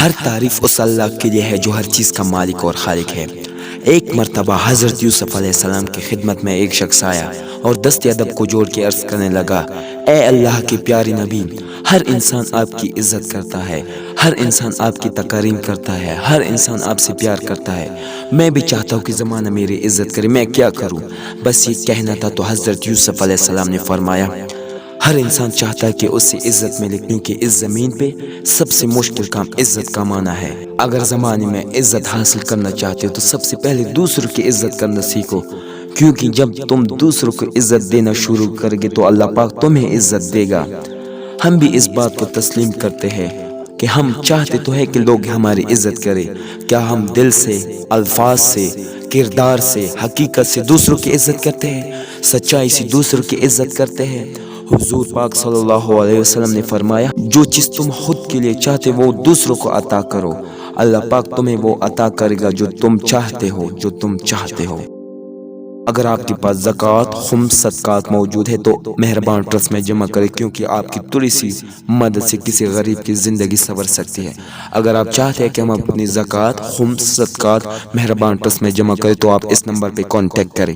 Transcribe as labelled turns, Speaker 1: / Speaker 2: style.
Speaker 1: ہر تعریف اس اللہ کے لیے ہے جو ہر چیز کا مالک اور خالق ہے۔ ایک مرتبہ حضرت یوسف علیہ السلام کی خدمت میں ایک شخص آیا اور دست ادب کو جوڑ کے عرض کرنے لگا، اے اللہ کے پیارے نبی، ہر انسان آپ کی عزت کرتا ہے، ہر انسان آپ کی تکریم کرتا ہے، ہر انسان آپ سے پیار کرتا ہے۔ میں بھی چاہتا ہوں کہ زمانہ میری عزت کرے، میں کیا کروں؟ بس یہ کہنا تھا تو حضرت یوسف علیہ السلام نے فرمایا، ہر انسان چاہتا ہے کہ اس سے عزت ملے، کیونکہ اس زمین پہ سب سے مشکل کام عزت کمانا ہے۔ اگر زمانے میں عزت حاصل کرنا چاہتے ہو تو سب سے پہلے دوسروں کی عزت کرنا سیکھو، کیونکہ جب تم دوسروں کو عزت دینا شروع کرو گے تو اللہ پاک تمہیں عزت دے گا۔ ہم بھی اس بات کو تسلیم کرتے ہیں کہ ہم چاہتے تو ہے کہ لوگ ہماری عزت کریں، کیا ہم دل سے، الفاظ سے، کردار سے، حقیقت سے دوسروں کی عزت کرتے ہیں؟ سچائی سے دوسروں کی عزت کرتے ہیں؟ حضور پاک صلی اللہ علیہ وسلم نے فرمایا، جو چیز تم خود کے لیے چاہتے وہ دوسروں کو عطا کرو، اللہ پاک تمہیں وہ عطا کرے گا جو تم چاہتے ہو، جو تم چاہتے ہو۔ اگر آپ کے پاس زکوٰۃ، خمس، صدقات موجود ہے تو مہربان ٹرسٹ میں جمع کریں، کیونکہ آپ کی تھوڑی سی مدد سے کسی غریب کی زندگی سنور سکتی ہے۔ اگر آپ چاہتے ہیں کہ ہم اپنی زکوٰۃ، خمس، صدقات مہربان ٹرسٹ میں جمع کریں تو آپ اس نمبر پہ کانٹیکٹ کریں۔